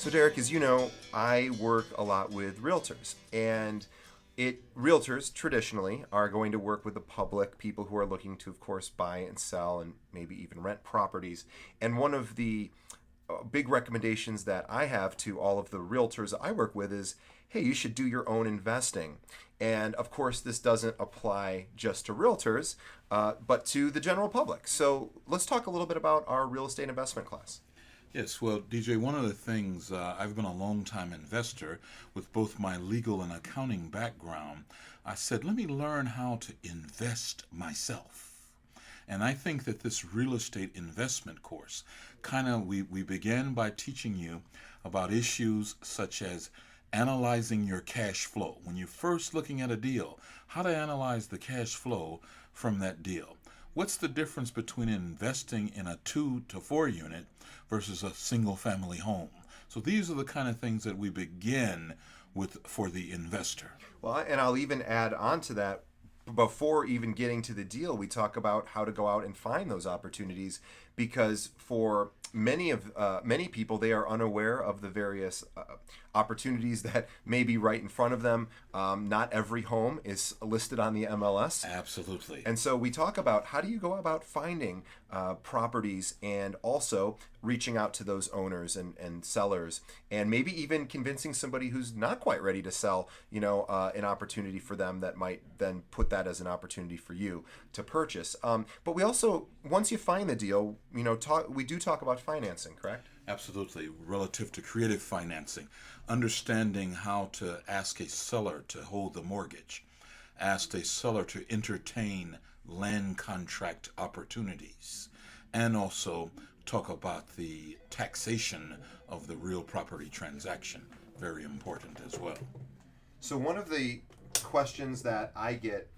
So, Derek, as you know, I work a lot with realtors, and realtors traditionally are going to work with the public, people who are looking to, of course, buy and sell and maybe even rent properties. And one of the big recommendations that I have to all of the realtors I work with is, hey, you should do your own investing. And of course, this doesn't apply just to realtors, but to the general public. So let's talk a little bit about our real estate investment class. Yes, well, DJ, one of the things, I've been a long-time investor with both my legal and accounting background. I said, let me learn how to invest myself. And I think that this real estate investment course, we began by teaching you about issues such as analyzing your cash flow. When you're first looking at a deal, how to analyze the cash flow from that deal. What's the difference between investing in a 2 to 4 unit versus a single family home? So these are the kind of things that we begin with for the investor. Well, and I'll even add on to that. Before even getting to the deal, we talk about how to go out and find those opportunities, because for many people, they are unaware of the various opportunities that may be right in front of them. Not every home is listed on the MLS. Absolutely. And so we talk about how do you go about finding properties, and also reaching out to those owners and sellers, and maybe even convincing somebody who's not quite ready to sell, an opportunity for them that might then put that as an opportunity for you to purchase. But we also, once you find the deal, we do talk about financing, correct? Absolutely. Relative to creative financing, understanding how to ask a seller to hold the mortgage, ask a seller to entertain land contract opportunities, and also talk about the taxation of the real property transaction. Very important as well. So one of the questions that I get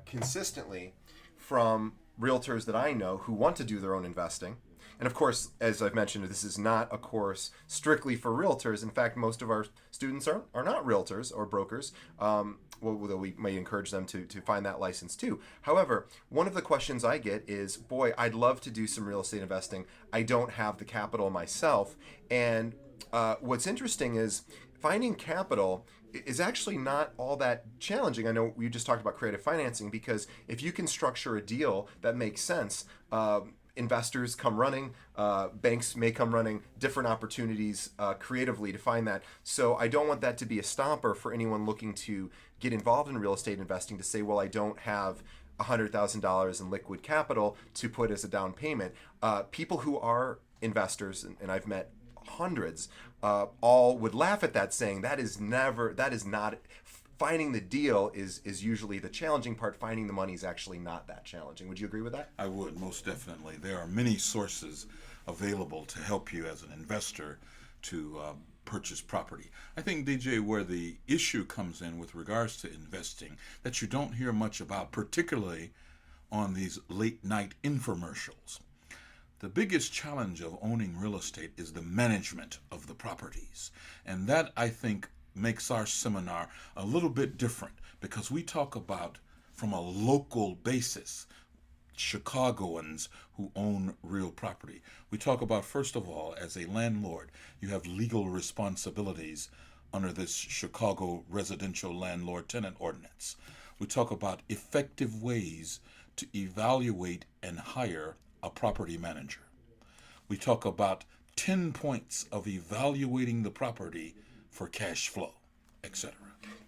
consistently from realtors that I know who want to do their own investing, and of course, as I've mentioned, this is not a course strictly for realtors. In fact, most of our students are not realtors or brokers. Though we may encourage them to find that license too. However, one of the questions I get is, boy, I'd love to do some real estate investing. I don't have the capital myself. And what's interesting is finding capital is actually not all that challenging. I know you just talked about creative financing, because if you can structure a deal that makes sense, investors come running, banks may come running, different opportunities creatively to find that. So I don't want that to be a stopper for anyone looking to get involved in real estate investing to say, well, I don't have $100,000 in liquid capital to put as a down payment. People who are investors, and I've met hundreds, all would laugh at that, saying that is not, finding the deal is usually the challenging part. Finding the money is actually not that challenging. Would you agree with that? I would, most definitely. There are many sources available to help you as an investor to purchase property. I think, DJ, where the issue comes in with regards to investing that you don't hear much about, particularly on these late night infomercials. The biggest challenge of owning real estate is the management of the properties. And that, I think, makes our seminar a little bit different, because we talk about from a local basis, Chicagoans who own real property. We talk about, first of all, as a landlord, you have legal responsibilities under this Chicago Residential Landlord Tenant Ordinance. We talk about effective ways to evaluate and hire a property manager. We talk about 10 points of evaluating the property for cash flow, etc.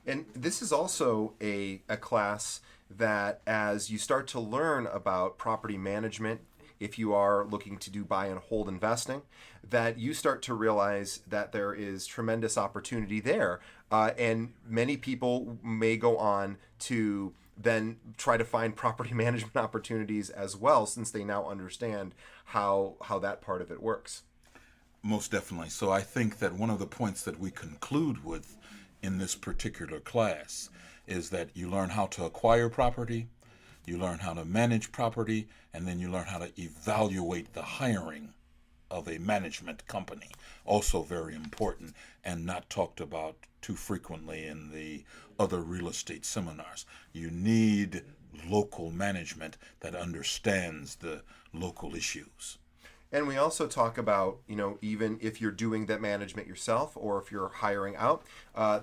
And this is also a class that, as you start to learn about property management, if you are looking to do buy and hold investing, that you start to realize that there is tremendous opportunity there. And many people may go on to then try to find property management opportunities as well, since they now understand how that part of it works. Most definitely. So I think that one of the points that we conclude with in this particular class is that you learn how to acquire property, you learn how to manage property, and then you learn how to evaluate the hiring of a management company. Also very important, and not talked about too frequently in the other real estate seminars. You need local management that understands the local issues. And we also talk about, even if you're doing that management yourself or if you're hiring out,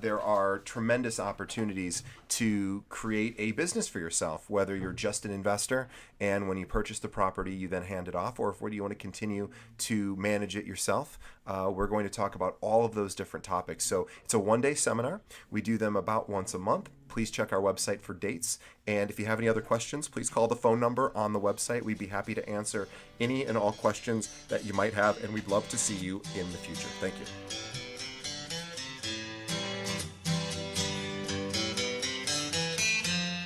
there are tremendous opportunities to create a business for yourself, whether you're just an investor and when you purchase the property, you then hand it off, or if whether you want to continue to manage it yourself. We're going to talk about all of those different topics. So it's a one-day seminar. We do them about once a month. Please check our website for dates. And if you have any other questions, please call the phone number on the website. We'd be happy to answer any and all questions that you might have, and we'd love to see you in the future. Thank you.